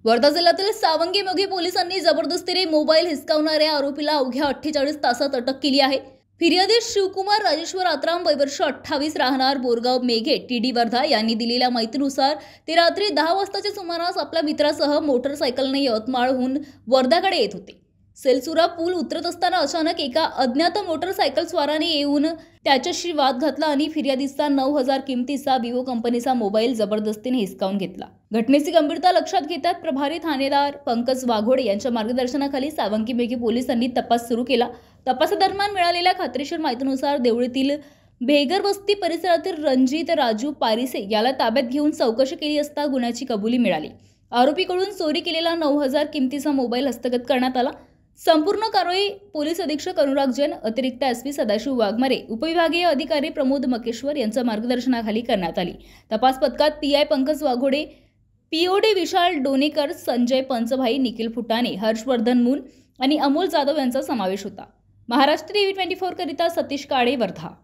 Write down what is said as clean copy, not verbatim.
वर्धा जिल्ह्यातील सावंगी मोगी पोलिसांनी जबरदस्तीने मोबाईल हिसकावणाऱ्या आरोपीला अवघ्या 48 तासात अटक केली आहे। फिर्यादी शिवकुमार राजेश्वर आत्राम, वय वर्ष 28, राहणार बोरगाव मेघे, टीडी वर्धा यांनी दिलेल्या माहितीनुसार ते रात्री 10 वाजताच्या सुमारास आपल्या मित्रासह मोटरसायकलने यवतमाळहून वर्धाकडे येत होते। सेलसुरा पूल उतरत असताना अचानक एका अज्ञात मोटरसायकल स्वाराने येऊन त्याच्याशी वाद घातला आणि फिर्यादीचा 9,000 किमतीचा विवो कंपनीचा मोबाईल जबरदस्तीने हिसकावून घेतला। घटनेची गंभीरता लक्षात घेतात प्रभारी ठाणेदार पंकज वाघोडे यांच्या मार्गदर्शनाखाली सावंगी मोगी पोलिसांनी तपास सुरू केला। तपासादरम्यान मिळालेल्या खात्रीशीर माहितीनुसार देवळीतील भेगर वस्ती परिसरातील रणजित राजू पारिसे याला ताब्यात घेऊन चौकशी केली असता गुन्ह्याची कबुली मिळाली। आरोपीकडून चोरी केलेला 9,000 किमतीचा मोबाईल हस्तगत करण्यात आला। संपूर्ण कारवाई पोलीस अधीक्षक अनुराग जैन, अतिरिक्त एसपी सदाशिव वाघमारे, उपविभागीय अधिकारी प्रमोद मकेश्वर यांच्या मार्गदर्शनाखाली करण्यात आली। तपास पथकात पीआय पंकज वाघोडे, पीओडी विशाल डोनेकर, संजय पंचभाई, निखिल फुटाणे, हर्षवर्धन मून आणि अमोल जाधव यांचा समावेश होता। महाराष्ट्र टीव्ही 24 करिता सतीश काळे, वर्धा।